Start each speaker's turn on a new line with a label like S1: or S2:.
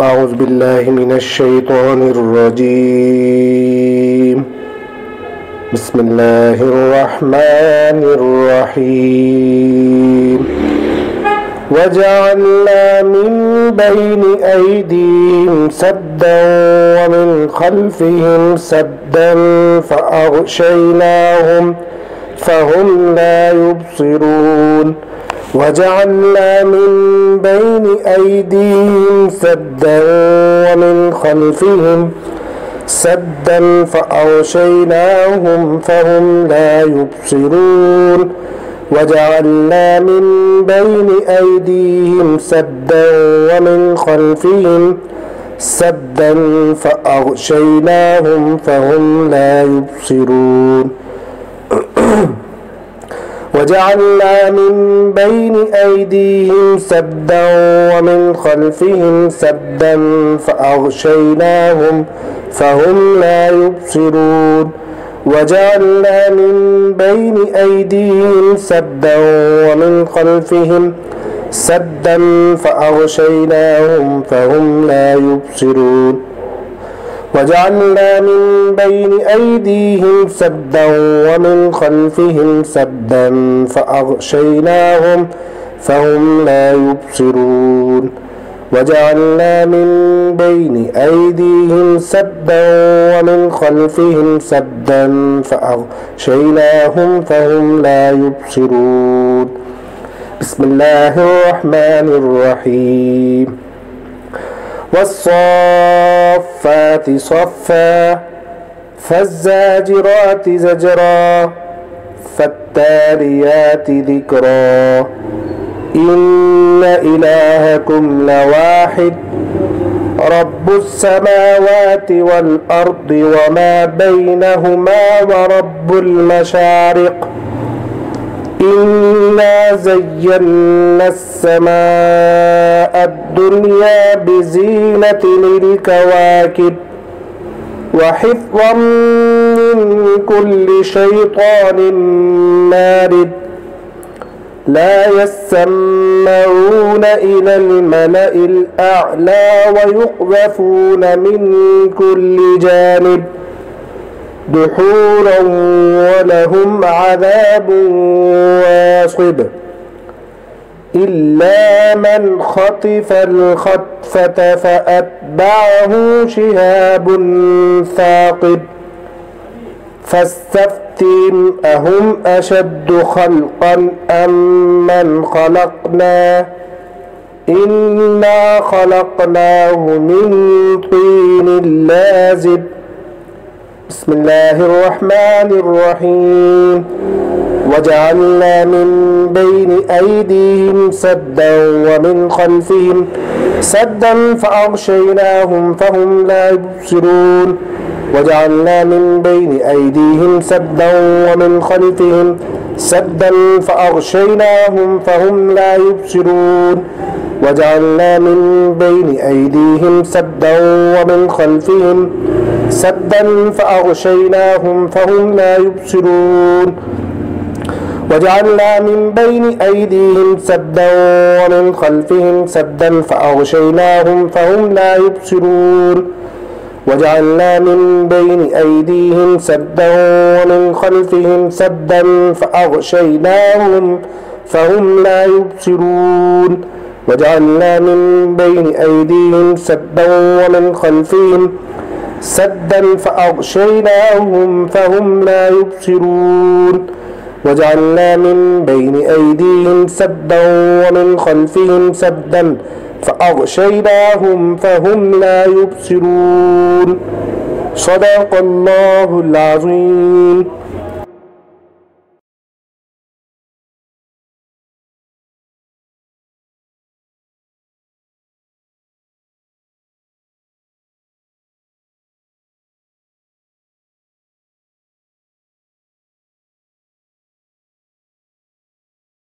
S1: أعوذ بالله من الشيطان الرجيم. بسم الله الرحمن الرحيم. وجعلنا من بين أيديهم سدا ومن خلفهم سدا فأغشيناهم فهم لا يبصرون. وجعلنا من بين أيديهم سدا ومن خلفهم سدا فأغشيناهم فهم لا يبصرون. وجعلنا من بين أيديهم سدا ومن خلفهم سدا فأغشيناهم فهم لا يبصرون. وجعلنا من بين أيديهم سدا ومن خلفهم سدا فأغشيناهم فهم لا يبصرون. وجعلنا من بين أيديهم سدا ومن خلفهم سدا فأغشيناهم فهم لا يبصرون. وجعلنا من بين أيديهم سدا ومن خلفهم سدا فأغشيناهم فهم لا يبصرون. وجعلنا من بين أيديهم سدا ومن خلفهم سدا فأغشيناهم فهم لا يبصرون. بسم الله الرحمن الرحيم. والصافات صفا فالزاجرات زجرا فالتاليات ذكرا إن إلهكم لواحد رب السماوات والأرض وما بينهما ورب المشارق إنا زينا السماء الدنيا بزينة الكواكب وحفظا من كل شيطان مارد لا يسمعون إلى الملأ الأعلى ويقذفون من كل جانب دحورا ولهم عذاب واصب إلا من خطف الخطفة فأتبعه شهاب ثاقب فاستفتهم أهم أشد خلقا أم من خلقنا إنا خلقناه من طين لازب. بسم الله الرحمن الرحيم. وجعلنا من بين أيديهم سدا ومن خلفهم سدا فأغشيناهم فهم لا يبصرون. وجعلنا من بين أيديهم سدا ومن خلفهم سدا فأغشيناهم فهم لا يبصرون. وجعلنا من بين أيديهم سدا ومن خلفهم سدا فأغشيناهم فهم لا يبصرون. وجعلنا من بين أيديهم سدا ومن خلفهم سدا فأغشيناهم فهم لا يبصرون. وجعلنا من بين أيديهم سدا ومن خلفهم سدا فأغشيناهم فهم لا يبصرون. وجعلنا من بين أيديهم سدا ومن خلفهم سدا فأغشيناهم فهم لا يبصرون. وجعلنا من بين أيديهم سدا ومن خلفهم سدا فأغشيناهم فهم لا يبصرون. صدق الله العظيم.